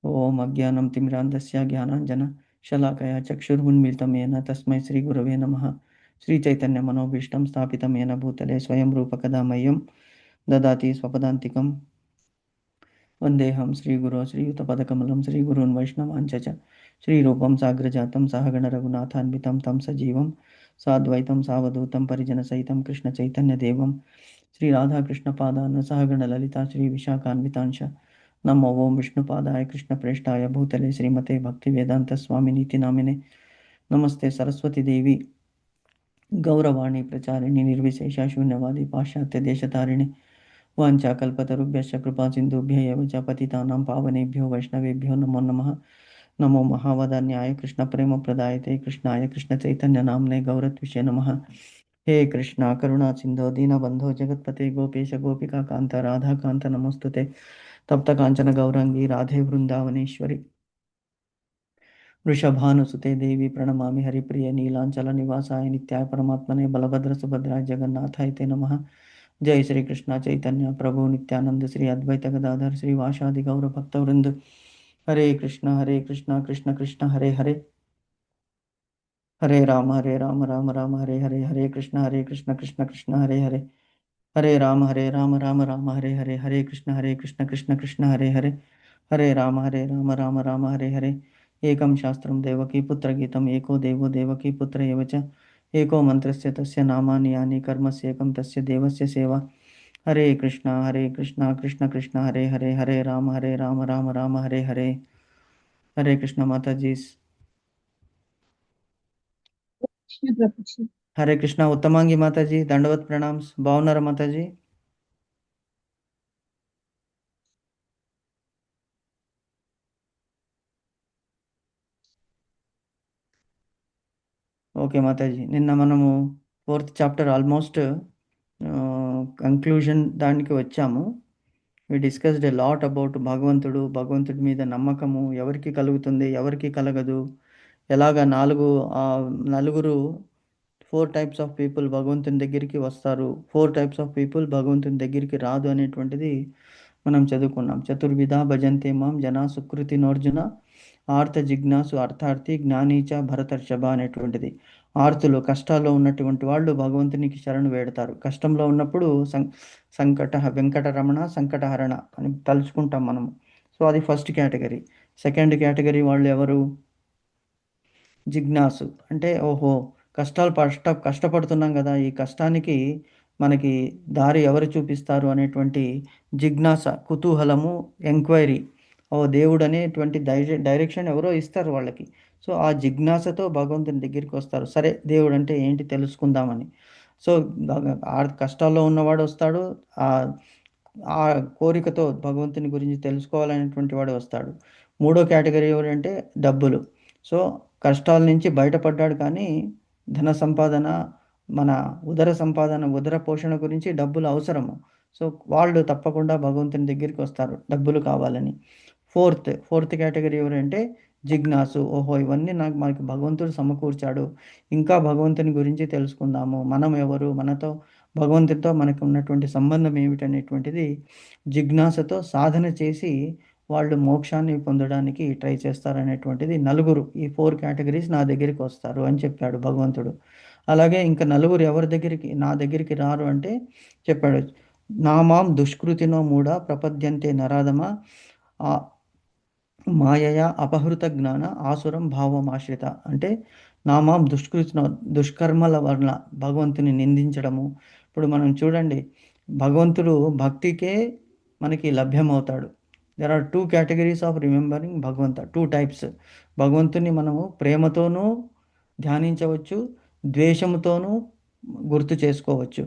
ఓం అజ్ఞానం తిమిరాంధస్య జ్ఞానాంజన శలాకయా చక్షుర్మున్మిలితం येन తస్మై శ్రీగురవే నమః. శ్రీచైతన్యమనోభీష్టం స్థాపితం येन భూతలే స్వయం రూపకదా మह्यं దదాతి స్వపదాంతికం. వందేహం శ్రీగురో శ్రీయుతపదకమలం శ్రీగురూన్ వైష్ణవాంచ చ శ్రీరూపం సాగ్రజాతం సహగణ రఘునాథాన్వితం తం సజీవం సాద్వైతం సావధూతం పరిజనసహితం కృష్ణచైతన్యదేవం శ్రీరాధాకృష్ణపాదాన్ సహగణ లలితా శ్రీవిశాఖాన్వితాంశ నమో ఓం విష్ణుపాదాయ కృష్ణప్రేష్ఠాయ భూతలే శ్రీమతే భక్తివేదాంతస్వామినీతి నామినే నమస్తే సరస్వతీదేవి గౌరవాణి ప్రచారిణి నిర్విశేష శూన్యవాది పాశ్చాత్య దేశతారిణి వాంఛాకల్పతరుభ్యశ్చ కృపా సింధుభ్య ఏవ చ పతితానాం పావనేభ్యో వైష్ణవేభ్యో నమో నమః. నమో మహావదాన్యాయ కృష్ణ ప్రేమ ప్రదాయతే కృష్ణాయ కృష్ణ చైతన్య నామ్నే గౌరత్విషే నమః. హే కృష్ణ కరుణా సింధో దీనబంధో జగత్పతే గోపేశ గోపికా కాంత రాధాకాంత నమోస్తుతే. తప్త కాంచన గౌరాంగి రాధే వృందావనేశ్వరి వృషభానుసుతే దేవి ప్రణమామి హరిప్రియ నీలాంచల నివాసాయ నిత్యాయ పరమాత్మనే బలభద్ర సుభద్రాయ జగన్నాథాయ తే నమః. జై శ్రీ కృష్ణ చైతన్య ప్రభు నిత్యానంద శ్రీ అద్వైత గదాధర్ శ్రీ వాషాది గౌర భక్త వృంద్. హరే కృష్ణ కృష్ణ కృష్ణ హరే హరే హరే రామ రామ రామ హరే హరే హరే కృష్ణ కృష్ణ కృష్ణ హరే హరే హరే రామ రామ రామ హరే హరే హరే కృష్ణ కృష్ణ కృష్ణ హరే హరే హరే రామ రామ రామ హరే హరే. ఏకం శాస్త్రం దేవకీ పుత్ర గీతం ఏకో దేవో దేవకీ పుత్ర ఏవ చ ఏకో మంత్రస్య తస్య నామాని యాని కర్మస్యేకం తస్య దేవస్య సేవ. హరే కృష్ణ కృష్ణ కృష్ణ హరే హరే హరే రామ రామ రామ హరే హరే. హరే కృష్ణ మాతాజీ. కృష్ణ ప్రభుజీ. హరే కృష్ణ ఉత్తమాంగి మాతాజీ, దండవత్ ప్రణామ్స్. బాగున్నారా మాతాజీ? ఓకే మాతాజీ, నిన్న మనము 4th చాప్టర్ ఆల్మోస్ట్ కంక్లూజన్ దానికి వచ్చాము. We discussed a lot about భగవంతుడి మీద నమ్మకము ఎవరికి కలుగుతుంది, ఎవరికి కలగదు, ఎలాగ నలుగురు 4 టైప్స్ ఆఫ్ పీపుల్ భగవంతుని దగ్గరికి వస్తారు, 4 టైప్స్ ఆఫ్ పీపుల్ భగవంతుని దగ్గరికి రాదు అనేటువంటిది మనం చదువుకున్నాం. చతుర్విధ భజంతే మాం జనా సుకృతి నోర్జున ఆర్త జిజ్ఞాసు అర్థార్థి జ్ఞానీచ భరతర్షభ అనేటువంటిది. ఆర్తులు, కష్టాల్లో ఉన్నటువంటి వాళ్ళు భగవంతునికి శరణు వేడతారు. కష్టంలో ఉన్నప్పుడు వెంకటరమణ సంకటహరణ అని తలుచుకుంటాం మనము. సో అది ఫస్ట్ కేటగిరీ. సెకండ్ కేటగిరీ వాళ్ళు ఎవరు? జిజ్ఞాసు అంటే ఓహో కష్టపడుతున్నాం కదా, ఈ కష్టానికి మనకి దారి ఎవరు చూపిస్తారు అనేటువంటి జిజ్ఞాస, కుతూహలము, ఎంక్వైరీ. ఓ దేవుడు అనేటువంటి డైరెక్షన్ ఎవరో ఇస్తారు వాళ్ళకి. సో ఆ జిజ్ఞాసతో భగవంతుని దగ్గరికి వస్తారు. సరే దేవుడు అంటే ఏంటి తెలుసుకుందామని. సో కష్టాల్లో ఉన్నవాడు వస్తాడు, ఆ కోరికతో భగవంతుని గురించి తెలుసుకోవాలనేటువంటి వాడు వస్తాడు. మూడో కేటగిరీ ఎవరంటే డబ్బులు. సో కష్టాల నుంచి బయటపడ్డాడు కానీ ధన సంపాదన, మన ఉదర పోషణ గురించి డబ్బులు అవసరము. సో వాళ్ళు తప్పకుండా భగవంతుని దగ్గరికి వస్తారు డబ్బులు కావాలని. ఫోర్త్ కేటగిరీ ఎవరంటే జిజ్ఞాసు. ఓహో ఇవన్నీ మనకి భగవంతుడు సమకూర్చాడు, ఇంకా భగవంతుని గురించి తెలుసుకుందాము, మనం ఎవరు, భగవంతుడితో మనకు ఉన్నటువంటి సంబంధం ఏమిటనేటువంటిది జిజ్ఞాసతో సాధన చేసి వాళ్ళు మోక్షాన్ని పొందడానికి ట్రై చేస్తారనేటువంటిది నలుగురు, ఈ 4 కేటగిరీస్ నా దగ్గరికి వస్తారు అని చెప్పాడు భగవంతుడు. అలాగే ఇంకా నలుగురు ఎవరి దగ్గరికి నా దగ్గరికి రారు అంటే చెప్పాడు. నామాం దుష్కృతినో మూఢ ప్రపద్యంతే నరాధమ మాయయ అపహృత జ్ఞాన ఆసురం భావమాశ్రిత. అంటే నామాం దుష్కర్మల వలన భగవంతుని నిందించడము. ఇప్పుడు మనం చూడండి, భగవంతుడు భక్తికే మనకి లభ్యమవుతాడు. There are 2 categories of remembering భగవంత, 2 టైప్స్. భగవంతుని మనము ప్రేమతోనూ ధ్యానించవచ్చు, ద్వేషముతోనూ గుర్తు చేసుకోవచ్చు.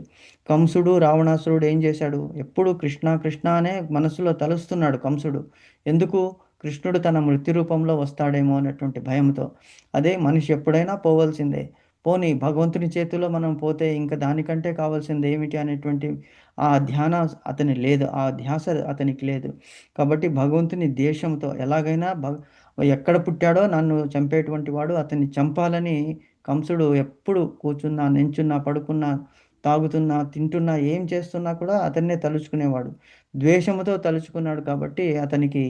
కంసుడు, రావణాసురుడు ఏం చేశాడు? ఎప్పుడు కృష్ణ కృష్ణ అనే మనసులో తలుస్తున్నాడు కంసుడు. ఎందుకు? కృష్ణుడు తన మృత్యు రూపంలో వస్తాడేమో అనేటువంటి భయంతో. అదే మనిషి ఎప్పుడైనా పోవలసిందే, పోనీ భగవంతుని చేతిలో మనం పోతే ఇంకా దానికంటే కావాల్సింది ఏమిటి అనేటువంటి ఆ ధ్యాన అతని లేదు, ఆ ధ్యాస అతనికి లేదు. కాబట్టి భగవంతుని ద్వేషంతో ఎలాగైనా ఎక్కడ పుట్టాడో నన్ను చంపేటువంటి వాడు, అతన్ని చంపాలని కంసుడు ఎప్పుడు కూర్చున్నా, నించున్నా, పడుకున్నా, తాగుతున్నా, తింటున్నా, ఏం చేస్తున్నా కూడా అతన్నే తలుచుకునేవాడు. ద్వేషముతో తలుచుకున్నాడు కాబట్టి అతనికి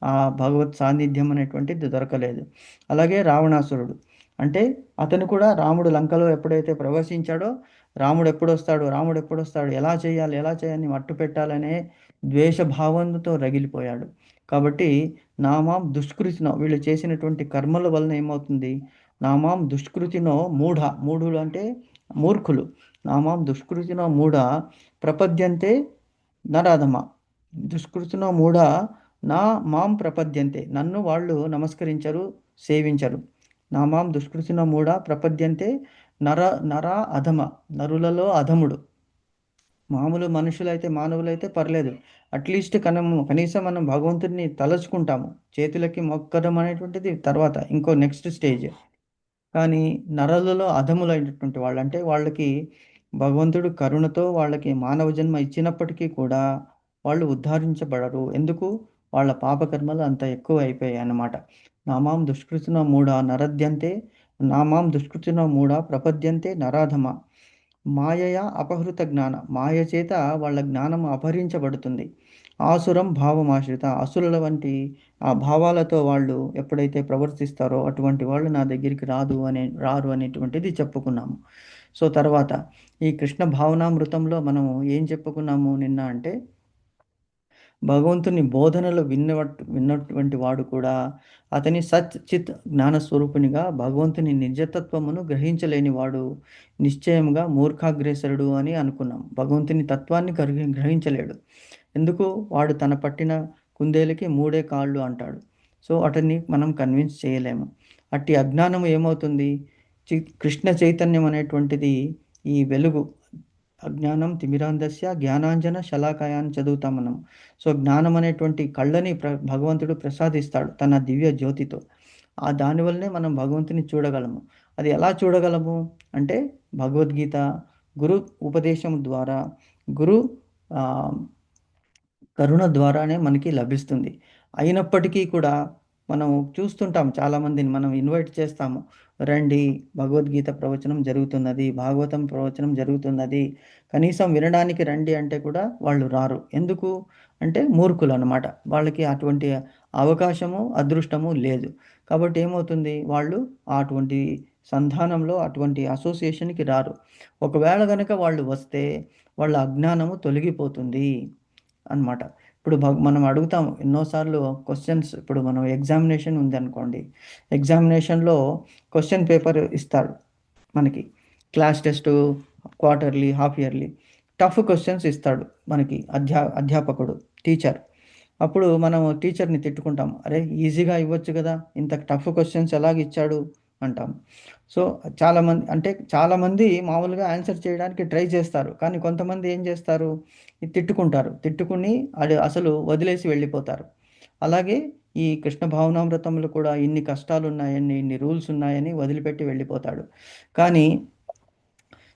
ఆ భగవత్ సాన్నిధ్యం అనేటువంటిది దొరకలేదు. అలాగే రావణాసురుడు. అంటే అతను కూడా రాముడు లంకలో ఎప్పుడైతే ప్రవేశించాడో, రాముడు ఎప్పుడొస్తాడు, ఎలా చేయాలి, ఎలా చేయాలని మట్టు పెట్టాలనే ద్వేషభావంతో రగిలిపోయాడు. కాబట్టి నామాం దుష్కృతినో, వీళ్ళు చేసినటువంటి కర్మల వలన ఏమవుతుంది, నామాం దుష్కృతినో మూఢులు అంటే మూర్ఖులు. నామాం దుష్కృతినో ప్రపద్యంతే నరాధమ. దుష్కృతినో నా మాం ప్రపద్యంతే, నన్ను వాళ్ళు నమస్కరించరు, సేవించరు. నా మాం దుష్కృతినో ప్రపద్యంతే నర నరా అధమ, నరులలో అధముడు. మామూలు మనుషులైతే, మానవులైతే పర్లేదు, అట్లీస్ట్ కనీసం మనం భగవంతుడిని తలుచుకుంటాము. చేతులకి మొక్కడం అనేటువంటిది తర్వాత ఇంకో నెక్స్ట్ స్టేజ్. కానీ నరులలో అధములైనటువంటి వాళ్ళు, అంటే వాళ్ళకి భగవంతుడు కరుణతో వాళ్ళకి మానవ జన్మ ఇచ్చినప్పటికీ కూడా వాళ్ళు ఉద్ధరించబడరు. ఎందుకు? వాళ్ళ పాపకర్మలు అంత ఎక్కువ అయిపోయాయి అన్నమాట. నామాం దుష్కృతిన నరద్యంతే, నామాం దుష్కృతిన ప్రపద్యంతే నరాధమ. మాయయ అపహృత జ్ఞాన, మాయ చేత వాళ్ళ జ్ఞానం అపహరించబడుతుంది. ఆసురం భావమాశ్రిత, అసురుల వంటి ఆ భావాలతో వాళ్ళు ఎప్పుడైతే ప్రవర్తిస్తారో అటువంటి వాళ్ళు నా దగ్గరికి రారు అనేటువంటిది చెప్పుకున్నాము. సో తర్వాత ఈ కృష్ణ భావనామృతంలో మనము ఏం చెప్పుకున్నాము నిన్న అంటే, భగవంతుని బోధనలు విన్నటువంటి వాడు కూడా అతని సత్ చిత్ జ్ఞానస్వరూపునిగా భగవంతుని నిజతత్వమును గ్రహించలేని వాడు నిశ్చయముగా మూర్ఖాగ్రేసరుడు అని అనుకున్నాం. భగవంతుని తత్వాన్ని గ్రహించలేడు. ఎందుకు? వాడు తన పట్టిన కుందేలకి మూడే కాళ్ళు అంటాడు. సో అతన్ని మనం కన్విన్స్ చేయలేము. అట్టి అజ్ఞానం ఏమవుతుంది? కృష్ణ చైతన్యం అనేటువంటిది ఈ వెలుగు, అజ్ఞానం తిమిరాంధస్య జ్ఞానాంజన శలాకాయ అని చదువుతాం మనం. సో జ్ఞానం అనేటువంటి కళ్ళని భగవంతుడు ప్రసాదిస్తాడు తన దివ్య జ్యోతితో. ఆ దానివల్లనే మనం భగవంతుని చూడగలము. అది ఎలా చూడగలము అంటే, భగవద్గీత గురు ఉపదేశం ద్వారా, గురు కరుణ ద్వారానే మనకి లభిస్తుంది. అయినప్పటికీ కూడా మనం చూస్తుంటాం, చాలామందిని మనం ఇన్వైట్ చేస్తాము, రండి భగవద్గీత ప్రవచనం జరుగుతున్నది, భాగవతం ప్రవచనం జరుగుతున్నది, కనీసం వినడానికి రండి అంటే కూడా వాళ్ళు రారు. ఎందుకు అంటే మూర్ఖులు అన్నమాట. వాళ్ళకి అటువంటి అవకాశము, అదృష్టము లేదు. కాబట్టి ఏమవుతుంది, వాళ్ళు అటువంటి సంధానంలో, అటువంటి అసోసియేషన్కి రారు. ఒకవేళ కనుక వాళ్ళు వస్తే వాళ్ళ అజ్ఞానము తొలగిపోతుంది అన్నమాట. ఇప్పుడు మనం అడుగుతాం ఎన్నోసార్లు క్వశ్చన్స్. ఇప్పుడు మనం ఎగ్జామినేషన్ ఉందనుకోండి, ఎగ్జామినేషన్లో క్వశ్చన్ పేపర్ ఇస్తాడు మనకి. Class test, quarterly, half yearly tough questions ఇస్తాడు మనకి అధ్యాపకుడు, టీచర్. అప్పుడు మనం టీచర్ని తిట్టుకుంటాం, అరే ఈజీగా ఇవ్వచ్చు కదా, ఇంత టఫ్ క్వశ్చన్స్ ఎలాగ ఇచ్చాడు అంటాం. సో చాలామంది మామూలుగా ఆన్సర్ చేయడానికి ట్రై చేస్తారు, కానీ కొంతమంది ఏం చేస్తారు, తిట్టుకుంటారు, తిట్టుకుని అది అసలు వదిలేసి వెళ్ళిపోతారు. అలాగే ఈ కృష్ణ భావనామృతంలో కూడా ఇన్ని కష్టాలు ఉన్నాయని, ఇన్ని రూల్స్ ఉన్నాయని వదిలిపెట్టి వెళ్ళిపోతాడు. కానీ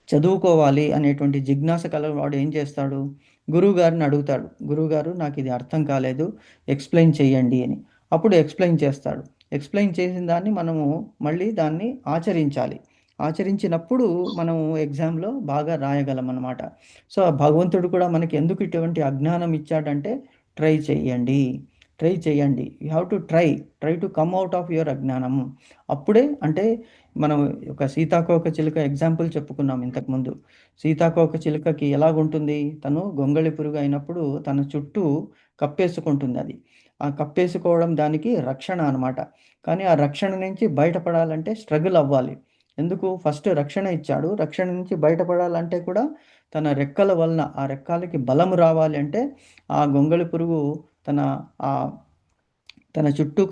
చదువుకోవాలి అనేటువంటి జిజ్ఞాస కలవాడు ఏం చేస్తాడు, గురువుగారిని అడుగుతాడు, గురువుగారు నాకు ఇది అర్థం కాలేదు, ఎక్స్ప్లెయిన్ చేయండి అని. అప్పుడు ఎక్స్ప్లెయిన్ చేస్తాడు. ఎక్స్ప్లెయిన్ చేసిన దాన్ని మనము మళ్ళీ దాన్ని ఆచరించాలి. ఆచరించినప్పుడు మనము ఎగ్జామ్లో బాగా రాయగలం అన్నమాట. సో భగవంతుడు కూడా మనకి ఎందుకు ఇటువంటి అజ్ఞానం ఇచ్చాడంటే, ట్రై చేయండి, ట్రై చేయండి, you have to try to come out of your అజ్ఞానం. అప్పుడే అంటే మనం ఒక సీతాకోక చిలుక ఎగ్జాంపుల్ చెప్పుకున్నాం ఇంతకుముందు. సీతాకోక చిలుకకి ఎలాగుంటుంది, తను గొంగళి పురుగు అయినప్పుడు తన చుట్టూ కప్పేసుకుంటుంది అది. ఆ కప్పేసుకోవడం దానికి రక్షణ అనమాట. కానీ ఆ రక్షణ నుంచి బయటపడాలంటే స్ట్రగుల్ అవ్వాలి. ఎందుకు? ఫస్ట్ రక్షణ ఇచ్చాడు, రక్షణ నుంచి బయటపడాలంటే కూడా తన రెక్కల వలన, ఆ రెక్కలకి బలము రావాలి అంటే ఆ గొంగళి పురుగు తన ఆ తన చుట్టూ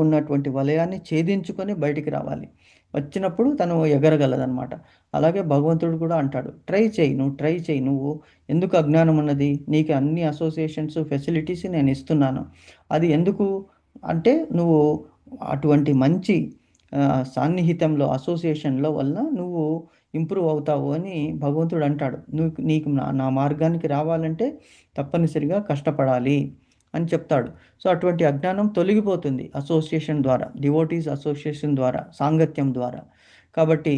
ఉన్నటువంటి వలయాన్ని ఛేదించుకొని బయటికి రావాలి. వచ్చినప్పుడు తను ఎగరగలదనమాట. అలాగే భగవంతుడు కూడా అంటాడు, ట్రై చేయి, నువ్వు ఎందుకు అజ్ఞానం ఉన్నది, నీకు అన్ని అసోసియేషన్స్, ఫెసిలిటీస్ నేను ఇస్తున్నాను. అది ఎందుకు అంటే, నువ్వు అటువంటి మంచి సాన్నిహిత్యంలో, అసోసియేషన్లో వల్ల నువ్వు ఇంప్రూవ్ అవుతావు అని భగవంతుడు అంటాడు. నీకు నా మార్గానికి రావాలంటే తప్పనిసరిగా కష్టపడాలి అని చెప్తాడు. సో అటువంటి అజ్ఞానం తొలగిపోతుంది అసోసియేషన్ ద్వారా, డివోటీస్ అసోసియేషన్ ద్వారా, సాంగత్యం ద్వారా. కాబట్టి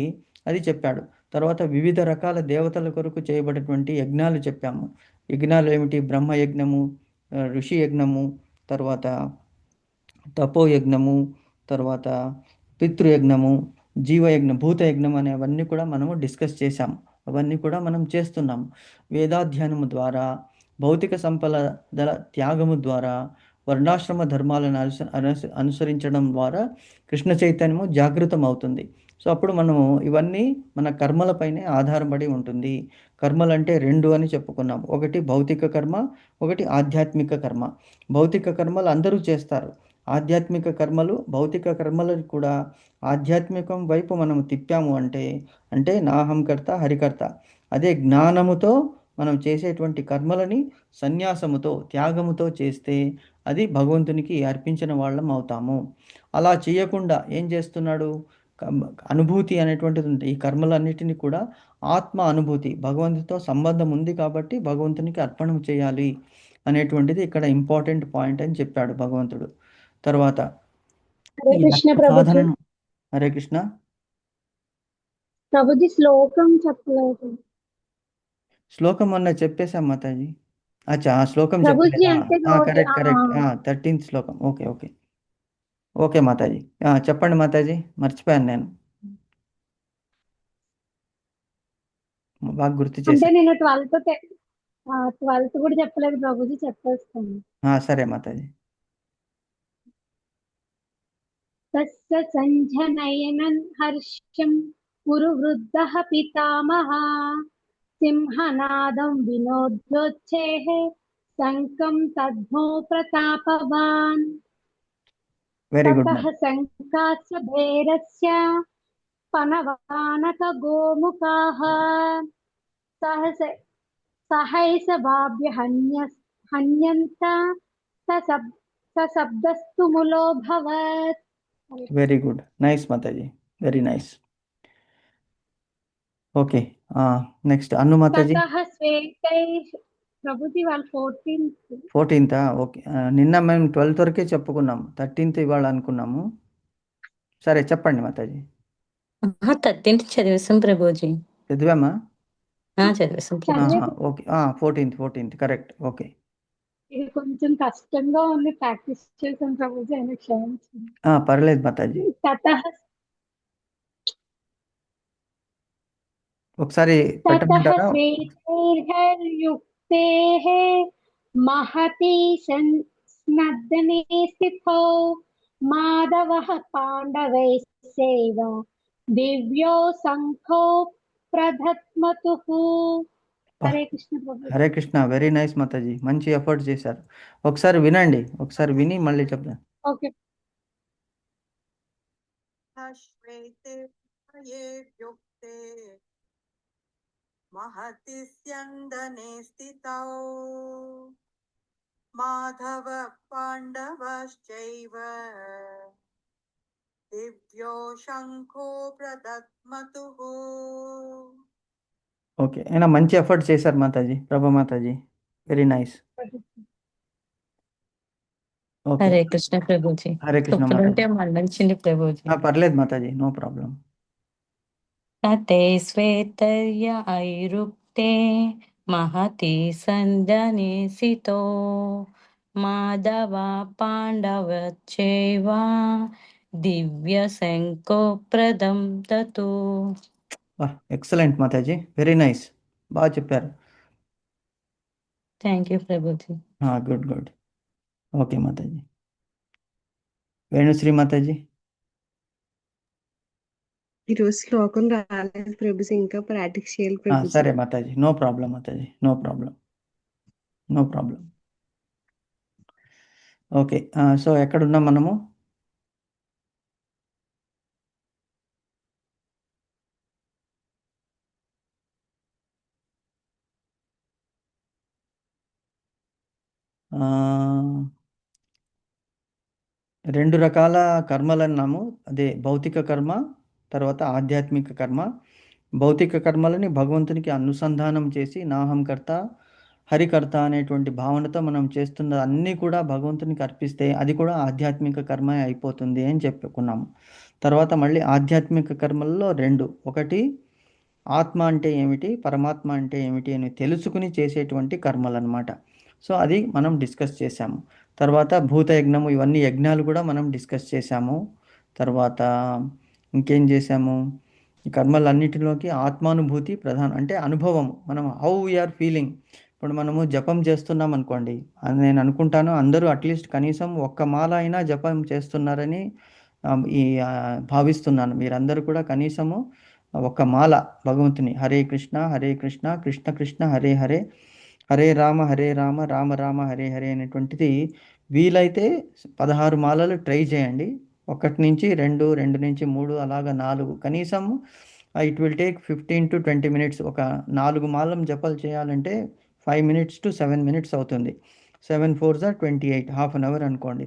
అది చెప్పాడు. తర్వాత వివిధ రకాల దేవతల కొరకు చేయబడినటువంటి యజ్ఞాలు చెప్పాము. యజ్ఞాలు ఏమిటి? బ్రహ్మయజ్ఞము, ఋషి యజ్ఞము, తర్వాత తపోయజ్ఞము, తర్వాత పితృయజ్ఞము, జీవయజ్ఞం, భూతయజ్ఞం అనేవన్నీ కూడా మనము డిస్కస్ చేశాం. అవన్నీ కూడా మనం చేస్తున్నాం. వేదాధ్యయనము ద్వారా, భౌతిక సంపదల త్యాగము ద్వారా, వర్ణాశ్రమ ధర్మాలను అనుసరించడం ద్వారా కృష్ణ చైతన్యము జాగృతం అవుతుంది. సో అప్పుడు మనము ఇవన్నీ మన కర్మలపైనే ఆధారపడి ఉంటుంది. కర్మలు అంటే రెండు అని చెప్పుకున్నాం. ఒకటి భౌతిక కర్మ, ఒకటి ఆధ్యాత్మిక కర్మ. భౌతిక కర్మలు అందరూ చేస్తారు. ఆధ్యాత్మిక కర్మలు, భౌతిక కర్మలను కూడా ఆధ్యాత్మికం వైపు మనం తిప్పాము అంటే, అంటే నాహంకర్త హరికర్త, అదే జ్ఞానముతో మనం చేసేటువంటి కర్మలని సన్యాసముతో, త్యాగముతో చేస్తే అది భగవంతునికి అర్పించిన వాళ్ళం అవుతాము. అలా చేయకుండా ఏం చేస్తున్నాడు? అనుభూతి అనేటువంటిది ఉంది. ఈ కర్మలన్నిటిని కూడా ఆత్మ అనుభూతి, భగవంతుతో సంబంధం ఉంది కాబట్టి భగవంతునికి అర్పణం చేయాలి అనేటువంటిది ఇక్కడ ఇంపార్టెంట్ పాయింట్ అని చెప్పాడు భగవంతుడు. తర్వాత హరే ఈ కృష్ణ లక్ష్య ప్రభుజీ. సాధనను, హరే కృష్ణ. ప్రభుజీ శ్లోకం చెప్పలేదు. శ్లోకం అన్న చెప్పేశాం మాతాజీ. అచ్చా, ఆ శ్లోకం ప్రభుజీ చెప్పలేదా? అంటే నోటి కరెక్ట్ కరెక్ట్, 13th శ్లోకం. Okay okay okay Mataji. చెప్పండి మాతాజీ, మర్చిపోయాను నేను, బాగా గుర్తు అంటే చేశాను. నేను 12th కూడా చెప్పలేదు ప్రభుజీ, చెప్పేస్తాను. సరే మాతాజీ. తస్య సంజనయనం హర్షం కురు వృద్ధః పితామహः సింహనాదం వినోద్యోచ్చేః శంఖం తద్మో ప్రతాపవాన్ వెరీ గుడ్ తతః మాతాజీ. శంఖాస్య భేరస్య పనవానక గోముఖాః సహస సహైష హన్యంత సశబ్దస్తు ములోऽభవత్. వెరీ గుడ్, నైస్ మాతాజీ, very nice. Okay, next Annu మాతాజీ. తతః శ్వేతై ప్రభుజీ వాళ్ళు 14th. 14th. ఓకే, నిన్న మేము 12th వరకే చెప్పుకున్నాం, 13th ఇవాళ అనుకున్నాము. సరే చెప్పండి మాతాజీ. 13th చదివేశాం ప్రభుజీ. చదివామా? చదివేశాం ప్రభుజీ. చదివే ఓకే, 14th కరెక్ట్. ఓకే, ఇది కొంచెం కష్టంగా ఉంది, ప్రాక్టీస్ చేసాం ప్రభుజీ, ఆయన క్షమించండి. పర్లేదు మాతాజీ, తతః ఒకసారి తతః పెట్టమంటారా? శ్వేతైర్హర్యుక్తేః మహతి స్నద్దనే స్థితౌ మాధవః పాండవైస్సేవ దివ్యో శంఖో ప్రధత్మతుః. హరే కృష్ణ ప్రభు. హరే కృష్ణ, వెరీ నైస్ మాతాజీ, మంచి ఎఫర్ట్ చేశారు. ఒకసారి వినండి, ఒకసారి విని మళ్ళీ చెప్తాను. ఓకే. శ్వేతే యుక్తే महति स्यन्दने स्थितौ माधव पाण्डवश्चैव दिव्यो शङ्खो प्रदत्मतुः. ఓకే, అయినా మంచి ఎఫర్ట్ చేశారు మాతాజీ, ప్రభా మాతాజీ, very nice. Okay, Hare Krishna ప్రభుజీ. హరే కృష్ణ తప్పులుంటే మాతాజీ. మన్నించండి ప్రభుజీ. పర్లేదు మాతాజీ, నో ప్రాబ్లం. తతే శ్వేతర్య ఐరుక్తే మహతి సంజనేసితో మాధవ పాండవచ్చైవ దివ్య శంఖో ప్రదం తతు. ఎక్సలెంట్ మాతాజీ, వెరీ నైస్, బాగా చెప్పారు. థ్యాంక్ యూ ప్రభుజీ. Good good. ఓకే మాతాజీ. వేణుశ్రీ మాతాజీ. ఈరోజు శ్లోకం రాలేదు ప్రభుజీ, ఇంకా ప్రాక్టీస్ చేయాలి ప్రభుజీ. సరే మాతాజీ, నో ప్రాబ్లం మాతాజీ, no problem, no problem. Okay, so ఎక్కడున్నాం మనము? రెండు రకాల కర్మలు అన్నాము. అదే భౌతిక కర్మ, తర్వాత ఆధ్యాత్మిక కర్మ. భౌతిక కర్మలని భగవంతునికి అనుసంధానం చేసి నాహంకర్త హరికర్త అనేటువంటి భావనతో మనం చేస్తున్న అన్నీ కూడా భగవంతునికి అర్పిస్తే అది కూడా ఆధ్యాత్మిక కర్మ అయిపోతుంది అని చెప్పుకున్నాము. తర్వాత మళ్ళీ ఆధ్యాత్మిక కర్మల్లో రెండు, ఒకటి ఆత్మ అంటే ఏమిటి, పరమాత్మ అంటే ఏమిటి అని తెలుసుకుని చేసేటువంటి కర్మలు అన్నమాట. సో అది మనం డిస్కస్ చేశాము. తర్వాత భూత యజ్ఞము, ఇవన్నీ యజ్ఞాలు కూడా మనం డిస్కస్ చేశాము. తర్వాత ఇంకేం చేశాము, ఈ కర్మలన్నిటిలోకి ఆత్మానుభూతి ప్రధానం, అంటే అనుభవం, మనం హౌ వీఆర్ ఫీలింగ్. ఇప్పుడు మనము జపం చేస్తున్నాం అనుకోండి, అది నేను అనుకుంటాను అందరూ అట్లీస్ట్ కనీసం ఒక్క మాల అయినా జపం చేస్తున్నారని భావిస్తున్నాను. మీరందరూ కూడా కనీసము ఒక్క మాల భగవంతుని హరే కృష్ణ హరే కృష్ణ కృష్ణ కృష్ణ హరే హరే, హరే రామ రామ రామ హరే హరే అనేటువంటిది వీలైతే 16 మాలలు ట్రై చేయండి. 1 నుంచి 2, 2 నుంచి 3, అలాగా 4, కనీసం it will take 15 to 20 minutes. ఒక 4 మాలం జపాలు చేయాలంటే 5 minutes to 7 minutes అవుతుంది. 7 4s are 28, half an hour అనుకోండి.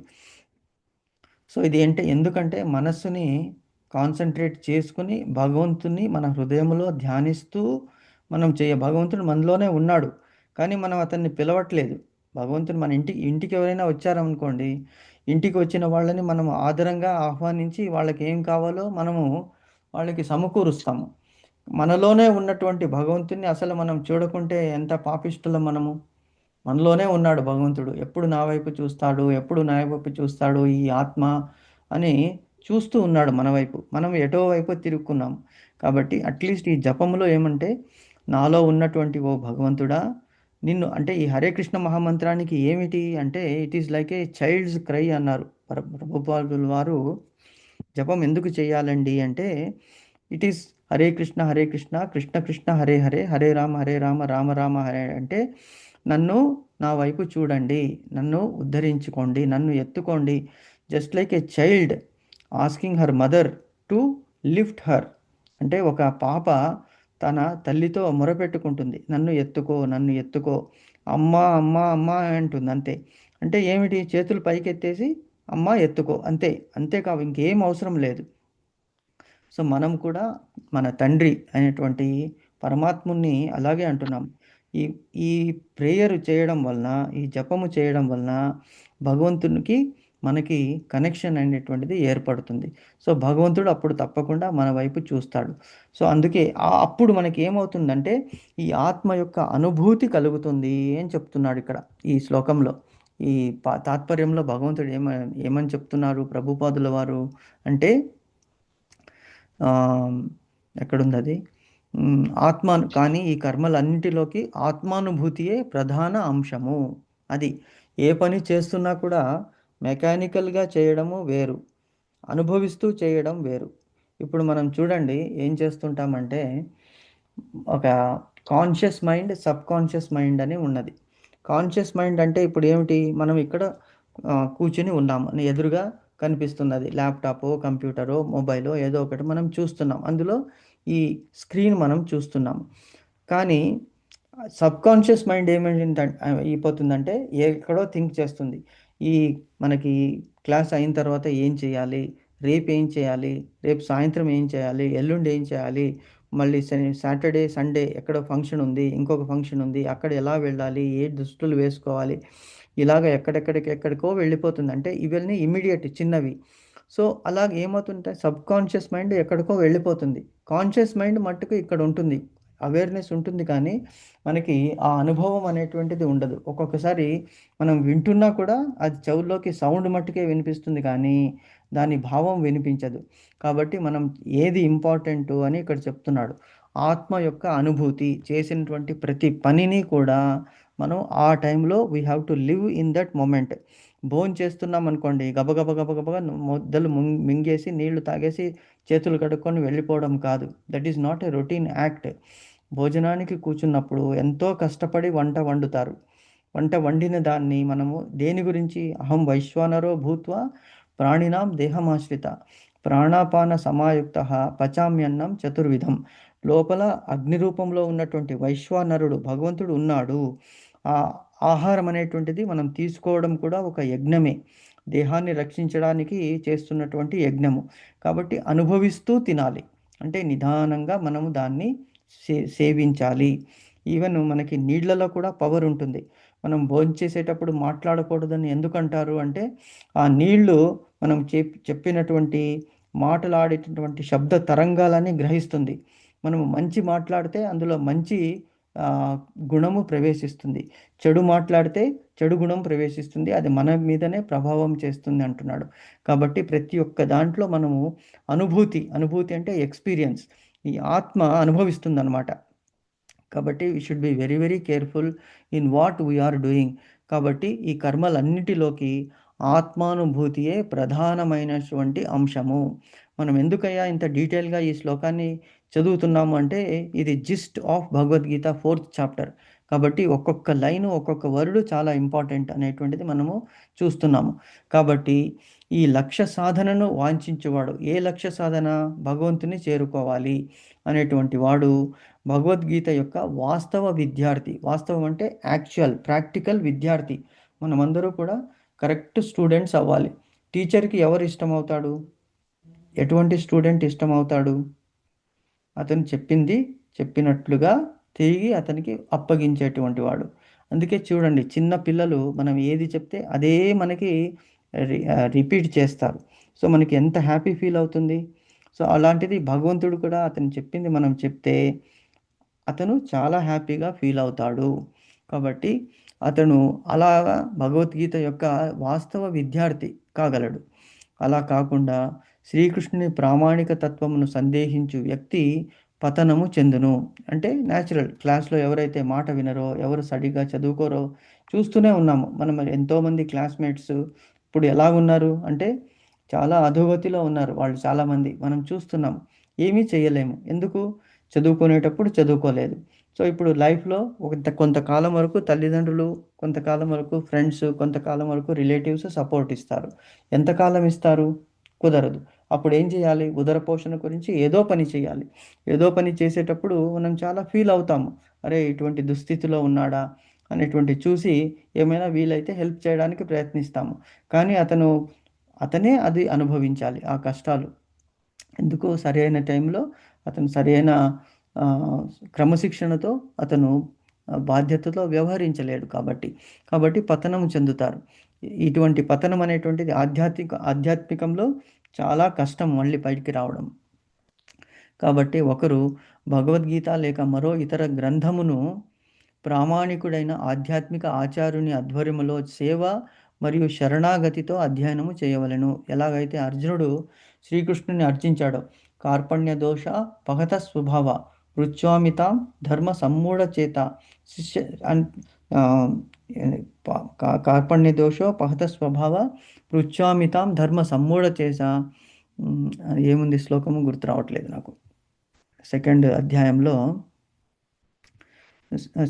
సో ఇది ఎందుకంటే మనస్సుని కాన్సన్ట్రేట్ చేసుకుని భగవంతుని మన హృదయంలో ధ్యానిస్తూ మనం భగవంతుడు మనలోనే ఉన్నాడు, కానీ మనం అతన్ని పిలవట్లేదు. భగవంతుడు మన ఇంటికి ఎవరైనా వచ్చారనుకోండి, ఇంటికి వచ్చిన వాళ్ళని మనం ఆదరంగా ఆహ్వానించి వాళ్ళకి ఏం కావాలో మనము వాళ్ళకి సమకూరుస్తాము. మనలోనే ఉన్నటువంటి భగవంతుని అసలు మనం చూడకుంటే ఎంత పాపిష్టులం మనము. మనలోనే ఉన్నాడు భగవంతుడు, ఎప్పుడు నా వైపు చూస్తాడు, ఎప్పుడు నా వైపు చూస్తాడు ఈ ఆత్మ అని చూస్తూ ఉన్నాడు మన వైపు. మనం ఎటో వైపు తిరుగుకున్నాం. కాబట్టి అట్లీస్ట్ ఈ జపములో ఏమంటే, నాలో ఉన్నటువంటి ఓ భగవంతుడా నిన్ను, అంటే ఈ హరే కృష్ణ మహామంత్రానికి ఏమిటి అంటే it is like a child's cry అన్నారు ప్రభుపాదుల వారు. జపం ఎందుకు చేయాలండి అంటే, ఇట్ ఈస్ హరే కృష్ణ కృష్ణ కృష్ణ హరే హరే, హరే రామ రామ రామ హరే, అంటే నన్ను నా వైపు చూడండి, నన్ను ఉద్ధరించుకోండి, నన్ను ఎత్తుకోండి. Just like a child asking her mother to lift her, అంటే ఒక పాప తన తల్లితో మొరపెట్టుకుంటుంది, నన్ను ఎత్తుకో నన్ను ఎత్తుకో, అమ్మ అమ్మ అమ్మ అంటుంది అంతే. అంటే ఏమిటి, చేతులు పైకెత్తేసి అమ్మ ఎత్తుకో అంతే, అంతేకావు ఇంకేం అవసరం లేదు. సో మనం కూడా మన తండ్రి అయినటువంటి పరమాత్ముని అలాగే అంటున్నాం. ఈ ఈ ప్రేయర్ చేయడం వలన, ఈ జపము చేయడం వలన భగవంతునికి మనకి కనెక్షన్ అనేటువంటిది ఏర్పడుతుంది. సో భగవంతుడు అప్పుడు తప్పకుండా మన వైపు చూస్తాడు. సో అందుకే అప్పుడు మనకి ఏమవుతుందంటే ఈ ఆత్మ యొక్క అనుభూతి కలుగుతుంది అని చెప్తున్నాడు ఇక్కడ ఈ శ్లోకంలో. ఈ తాత్పర్యంలో భగవంతుడు ఏమని చెప్తున్నారు ప్రభుపాదుల వారు అంటే, ఎక్కడుంది అది, ఆత్మ, కానీ ఈ కర్మలన్నింటిలోకి ఆత్మానుభూతియే ప్రధాన అంశము. అది ఏ పని చేస్తున్నా కూడా మెకానికల్గా చేయడము వేరు, అనుభవిస్తూ చేయడం వేరు. ఇప్పుడు మనం చూడండి ఏం చేస్తుంటామంటే, ఒక conscious mind, sub conscious mind అని ఉన్నది. కాన్షియస్ మైండ్ అంటే ఇప్పుడు ఏమిటి, మనం ఇక్కడ కూర్చుని ఉన్నాము, ఎదురుగా కనిపిస్తున్నది ల్యాప్టాపో కంప్యూటరో మొబైలో ఏదో ఒకటి మనం చూస్తున్నాం, అందులో ఈ స్క్రీన్ మనం చూస్తున్నాం. కానీ సబ్ కాన్షియస్ మైండ్ అయిపోతుందంటే ఎక్కడో థింక్ చేస్తుంది, ఈ మనకి క్లాస్ అయిన తర్వాత ఏం చేయాలి, రేపు ఏం చేయాలి, రేపు సాయంత్రం ఏం చేయాలి, ఎల్లుండి ఏం చేయాలి, మళ్ళీ సాటర్డే సండే ఎక్కడో ఫంక్షన్ ఉంది, ఇంకొక ఫంక్షన్ ఉంది, అక్కడ ఎలా వెళ్ళాలి, ఏ దుస్తులు వేసుకోవాలి, ఇలాగ ఎక్కడికో వెళ్ళిపోతుంది. అంటే ఇవన్నీ ఇమ్మీడియట్ చిన్నవి. సో అలాగ ఏమవుతుంటాయి, సబ్ కాన్షియస్ మైండ్ ఎక్కడికో వెళ్ళిపోతుంది, కాన్షియస్ మైండ్ మట్టుకు ఇక్కడ ఉంటుంది, అవేర్నెస్ ఉంటుంది, కానీ మనకి ఆ అనుభవం అనేటువంటిది ఉండదు. ఒక్కొక్కసారి మనం వింటున్నా కూడా అది చెవుల్లోకి సౌండ్ మట్టుకే వినిపిస్తుంది, కానీ దాని భావం వినిపించదు. కాబట్టి మనం ఏది ఇంపార్టెంట్ అని ఇక్కడ చెప్తున్నాడు, ఆత్మ యొక్క అనుభూతి, చేసినటువంటి ప్రతి పనిని కూడా మనం ఆ టైంలో we have to live in that moment. భోజనం చేస్తున్నాం అనుకోండి, గబగబగా ముద్దలు మింగేసి నీళ్లు తాగేసి చేతులు కడుక్కొని వెళ్ళిపోవడం కాదు, that is not a routine act. భోజనానికి కూర్చున్నప్పుడు ఎంతో కష్టపడి వంట వండుతారు. వంట వండిన దాన్ని మనము దేని గురించి, అహం వైశ్వానరో భూత్వా ప్రాణినాం దేహమాశ్రిత ప్రాణాపాన సమాయుక్త పచామ్యన్నం చతుర్విధం. లోపల అగ్ని రూపంలో ఉన్నటువంటి వైశ్వానరుడు భగవంతుడు ఉన్నాడు. ఆ ఆహారం అనేటువంటిది మనం తీసుకోవడం కూడా ఒక యజ్ఞమే, దేహాన్ని రక్షించడానికి చేస్తున్నటువంటి యజ్ఞము. కాబట్టి అనుభవిస్తూ తినాలి, అంటే నిదానంగా మనము దాన్ని సేవించాలి. ఈవెన్ మనకి నీళ్లలో కూడా పవర్ ఉంటుంది. మనం భోంచేసేటప్పుడు మాట్లాడకూడదని ఎందుకంటారు అంటే, ఆ నీళ్లు మనం చెప్పినటువంటి మాటలాడేటటువంటి శబ్ద తరంగాలని గ్రహిస్తుంది. మనము మంచి మాట్లాడితే అందులో మంచి గుణము ప్రవేశిస్తుంది. చెడు మాట్లాడితే చెడు గుణం ప్రవేశిస్తుంది. అది మన మీదనే ప్రభావం చేస్తుంది అంటున్నాడు. కాబట్టి ప్రతి ఒక్క దాంట్లో మనము అనుభూతి అంటే ఎక్స్పీరియన్స్, ఈ ఆత్మ అనుభవిస్తుందన్నమాట. కాబట్టి we should be very very careful in what we are doing. కాబట్టి ఈ కర్మలన్నిటిలోకి ఆత్మానుభూతియే ప్రధానమైనటువంటి అంశము. మనం ఎందుకయ్యా ఇంత డీటెయిల్గా ఈ శ్లోకాన్ని చదువుతున్నాము అంటే, ఇది gist of Bhagavad Gita 4th chapter. కాబట్టి ఒక్కొక్క లైను, ఒక్కొక్క వర్డ్ చాలా ఇంపార్టెంట్ అనేటువంటిది మనము చూస్తున్నాము. కాబట్టి ఈ లక్ష్య సాధనను వాంఛించేవాడు, ఏ లక్ష్య సాధన? భగవంతుని చేరుకోవాలి అనేటువంటి వాడు భగవద్గీత యొక్క వాస్తవ విద్యార్థి. వాస్తవం అంటే యాక్చువల్, ప్రాక్టికల్ విద్యార్థి. మనమందరూ కూడా కరెక్ట్ స్టూడెంట్స్ అవ్వాలి. టీచర్కి ఎవరు ఇష్టమవుతాడు? ఎటువంటి స్టూడెంట్ ఇష్టమవుతాడు? అతను చెప్పింది చెప్పినట్లుగా తిరిగి అతనికి అప్పగించేటువంటి వాడు. అందుకే చూడండి, చిన్న పిల్లలు మనం ఏది చెప్తే అదే మనకి రిపీట్ చేస్తారు. సో మనకి ఎంత హ్యాపీ ఫీల్ అవుతుంది. సో అలాంటిది భగవంతుడు కూడా అతను చెప్పింది మనం చెప్తే అతను చాలా హ్యాపీగా ఫీల్ అవుతాడు. కాబట్టి అతను అలాగా భగవద్గీత యొక్క వాస్తవ విద్యార్థి కాగలడు. అలా కాకుండా శ్రీకృష్ణుని ప్రామాణిక తత్వమును సందేహించు వ్యక్తి పతనము చెందును. అంటే న్యాచురల్, క్లాస్లో ఎవరైతే మాట వినరో, ఎవరు సరిగా చదువుకోరో చూస్తూనే ఉన్నాము. మనం ఎంతోమంది క్లాస్మేట్స్ ఇప్పుడు ఎలా ఉన్నారు అంటే చాలా అధోగతిలో ఉన్నారు వాళ్ళు చాలామంది. మనం చూస్తున్నాం, ఏమీ చేయలేము. ఎందుకు? చదువుకునేటప్పుడు చదువుకోలేదు. సో ఇప్పుడు లైఫ్లో కొంతకాలం వరకు తల్లిదండ్రులు, కొంతకాలం వరకు ఫ్రెండ్స్, కొంతకాలం వరకు రిలేటివ్స్ సపోర్ట్ ఇస్తారు. ఎంతకాలం ఇస్తారు? కుదరదు. అప్పుడు ఏం చేయాలి? ఉదర పోషణ గురించి ఏదో పని చేయాలి. ఏదో పని చేసేటప్పుడు మనం చాలా ఫీల్ అవుతాము. అరే ఇటువంటి దుస్థితిలో ఉన్నాడా అనేటువంటి చూసి ఏమైనా వీలైతే హెల్ప్ చేయడానికి ప్రయత్నిస్తాము. కానీ అతనే అది అనుభవించాలి ఆ కష్టాలు. ఎందుకు? సరైన టైంలో అతను సరైన క్రమశిక్షణతో అతను బాధ్యతతో వ్యవహరించలేడు. కాబట్టి పతనం చెందుతారు. ఇటువంటి పతనం అనేటువంటిది ఆధ్యాత్మికంలో చాలా కష్టం మళ్ళీ బయటికి రావడం. కాబట్టి ఒకరు భగవద్గీత లేక మరో ఇతర గ్రంథమును ప్రామాణికుడైన ఆధ్యాత్మిక ఆచార్యుని ఆధ్వర్యములో సేవ మరియు శరణాగతితో అధ్యయనము చేయవలెను. ఎలాగైతే అర్జునుడు శ్రీకృష్ణుని అర్చించాడో, కార్పణ్య దోష పగత స్వభావ రుచ్వామితాం ధర్మ సమ్మూఢ చేత శిష్య కార్పణ్య దోషో పహత స్వభావ పృచ్ఛామితాం ధర్మ సమ్మూఢ చేత, ఏముంది శ్లోకము గుర్తు రావట్లేదు నాకు. 2nd అధ్యాయంలో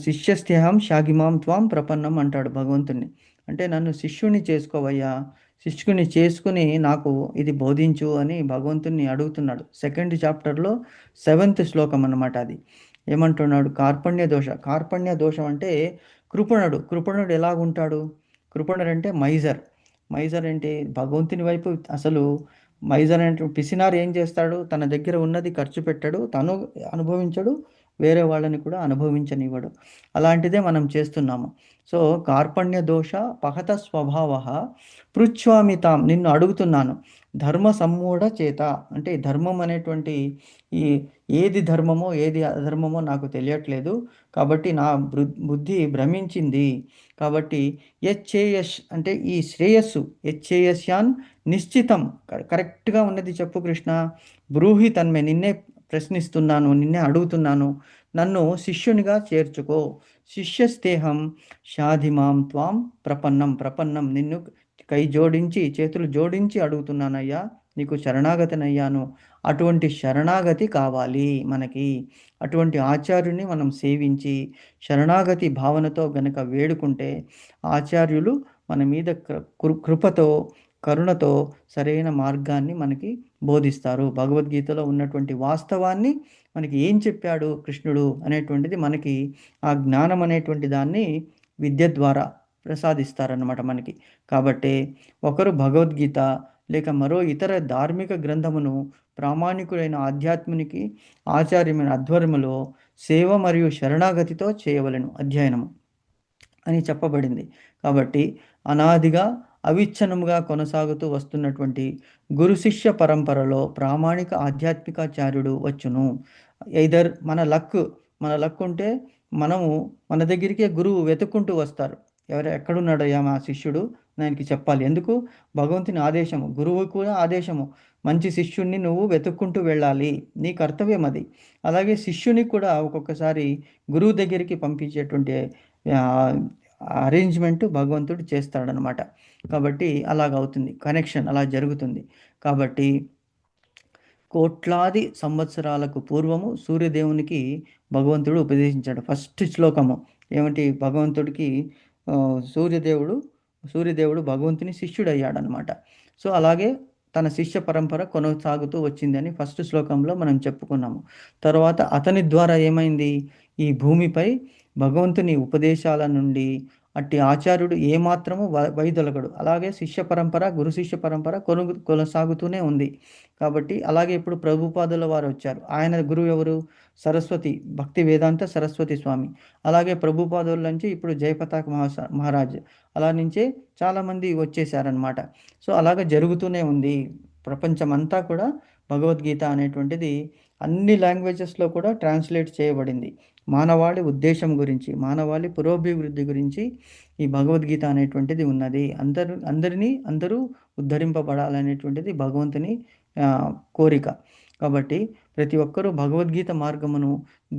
శిష్యస్థ్యహం శాగిమాం త్వాం ప్రపన్నం అంటాడు భగవంతుని. అంటే నన్ను శిష్యుని చేసుకోవయ్యా, శిష్యుని చేసుకుని నాకు ఇది బోధించు అని భగవంతుని అడుగుతున్నాడు. 2nd చాప్టర్లో 7th శ్లోకం అన్నమాట. అది ఏమంటున్నాడు? కార్పణ్య దోషం అంటే కృపణుడు ఎలాగుంటాడు? కృపణుడు అంటే మైజర్ అంటే భగవంతుని వైపు అసలు మైజర్ అంటే పిసినారు ఏం చేస్తాడు? తన దగ్గర ఉన్నది ఖర్చు పెట్టాడు, తను అనుభవించడు, వేరే వాళ్ళని కూడా అనుభవించనివ్వడు. అలాంటిదే మనం చేస్తున్నాము. సో కార్పణ్య దోష పహత స్వభావ పృచ్ఛామితాం, నిన్ను అడుగుతున్నాను. ధర్మ సమ్మూఢ చేత అంటే ధర్మం అనేటువంటి ఏది ధర్మమో ఏది అధర్మమో నాకు తెలియట్లేదు. కాబట్టి నా బుద్ధి భ్రమించింది. కాబట్టి యశ్చేయస్ అంటే ఈ శ్రేయస్సు, యశ్చేయస్యాన్ నిశ్చితం, కరెక్ట్గా ఉన్నది చెప్పు కృష్ణ. బ్రూహి తన్మే, నిన్నే ప్రశ్నిస్తున్నాను, నిన్నే అడుగుతున్నాను. నన్ను శిష్యునిగా చేర్చుకో. శిష్యస్తేహం షాధిమాం త్వాం ప్రపన్నం, నిన్ను చేతులు జోడించి అడుగుతున్నానయ్యా, నీకు శరణాగతినయ్యాను. అటువంటి శరణాగతి కావాలి మనకి. అటువంటి ఆచార్యుని మనం సేవించి శరణాగతి భావనతో గనక వేడుకుంటే ఆచార్యులు మన మీద కృపతో, కరుణతో సరైన మార్గాన్ని మనకి బోధిస్తారు. భగవద్గీతలో ఉన్నటువంటి వాస్తవాన్ని మనకి ఏం చెప్పాడు కృష్ణుడు అనేటువంటిది మనకి ఆ జ్ఞానం అనేటువంటి దాన్ని విద్య ద్వారా ప్రసాదిస్తారన్నమాట మనకి. కాబట్టి ఒకరు భగవద్గీత లేక మరో ఇతర ధార్మిక గ్రంథమును ప్రామాణికుడైన ఆధ్యాత్మునికి ఆచార్యమైన ఆధ్వర్యములో సేవ మరియు శరణాగతితో చేయవలెను అధ్యయనము అని చెప్పబడింది. కాబట్టి అనాదిగా అవిచ్ఛిన్నముగా కొనసాగుతూ వస్తున్నటువంటి గురు శిష్య పరంపరలో ప్రామాణిక ఆధ్యాత్మికాచార్యుడు వచ్చును. ఎయిదర్ మన లక్ ఉంటే మనము మన దగ్గరికే గురువు వెతుక్కుంటూ వస్తారు. ఎక్కడున్నాడయ్యా మా శిష్యుడు, ఆయనకి చెప్పాలి. ఎందుకు? భగవంతుని ఆదేశము, గురువు కూడా ఆదేశము. మంచి శిష్యుడిని నువ్వు వెతుక్కుంటూ వెళ్ళాలి, నీ కర్తవ్యం అది. అలాగే శిష్యుని కూడా ఒక్కొక్కసారి గురువు దగ్గరికి పంపించేటువంటి అరేంజ్మెంట్ భగవంతుడు చేస్తాడనమాట. కాబట్టి అలాగవుతుంది, కనెక్షన్ అలా జరుగుతుంది. కాబట్టి కోట్లాది సంవత్సరాలకు పూర్వము సూర్యదేవునికి భగవంతుడు ఉపదేశించాడు. ఫస్ట్ శ్లోకము ఏమిటి? భగవంతుడికి సూర్యదేవుడు భగవంతుని శిష్యుడయ్యాడనమాట. సో అలాగే తన శిష్య పరంపర కొనసాగుతూ వచ్చిందని ఫస్ట్ శ్లోకంలో మనం చెప్పుకున్నాము. తర్వాత అతని ద్వారా ఏమైంది? ఈ భూమిపై భగవంతుని ఉపదేశాల నుండి అట్టి ఆచార్యుడు ఏమాత్రము వైదొలగడు. అలాగే శిష్య పరంపర, గురు శిష్య పరంపర కొనసాగుతూనే ఉంది. కాబట్టి అలాగే ఇప్పుడు ప్రభుపాదుల వారు వచ్చారు. ఆయన గురువు ఎవరు? సరస్వతి, భక్తి వేదాంత సరస్వతి స్వామి. అలాగే ప్రభుపాదుల నుంచి ఇప్పుడు జయపతాక్ మహారాజ్, అలా నుంచే చాలామంది వచ్చేసారనమాట. సో అలాగ జరుగుతూనే ఉంది. ప్రపంచమంతా కూడా భగవద్గీత అనేటువంటిది అన్ని లాంగ్వేజెస్లో కూడా ట్రాన్స్లేట్ చేయబడింది. మానవాళి ఉద్దేశం గురించి, మానవాళి పురోభివృద్ధి గురించి ఈ భగవద్గీత అనేటువంటిది ఉన్నది. అందరూ ఉద్ధరింపబడాలనేటువంటిది భగవంతుని కోరిక. కాబట్టి ప్రతి ఒక్కరూ భగవద్గీత మార్గమును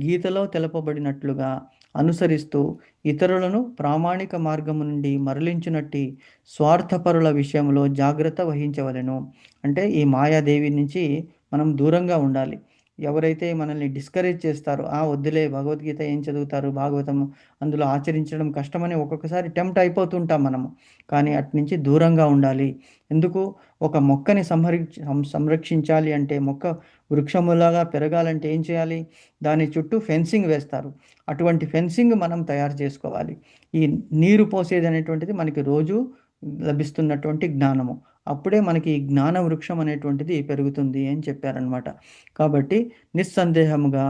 గీతలో తెలపబడినట్లుగా అనుసరిస్తూ ఇతరులను ప్రామాణిక మార్గము నుండి మరలించునట్టి స్వార్థపరుల విషయంలో జాగ్రత్త వహించవలెను. అంటే ఈ మాయాదేవి నుంచి మనం దూరంగా ఉండాలి. ఎవరైతే మనల్ని డిస్కరేజ్ చేస్తారో, వద్దులే భగవద్గీత ఏం చదువుతారు, భాగవతం అందులో ఆచరించడం కష్టమని ఒక్కొక్కసారి టెంప్ట్ అయిపోతుంటాం మనము. కానీ అటు నుంచి దూరంగా ఉండాలి. ఎందుకు? ఒక మొక్కని సంరక్షించాలి అంటే, మొక్క వృక్షములాగా పెరగాలంటే ఏం చేయాలి? దాని చుట్టూ ఫెన్సింగ్ వేస్తారు. అటువంటి ఫెన్సింగ్ మనం తయారు చేసుకోవాలి. ఈ నీరు పోసేది అనేటువంటిది మనకి రోజు లభిస్తున్నటువంటి జ్ఞానము. అప్పుడే మనకి ఈ జ్ఞాన వృక్షం అనేటువంటిది పెరుగుతుంది అని చెప్పారనమాట. కాబట్టి నిస్సందేహముగా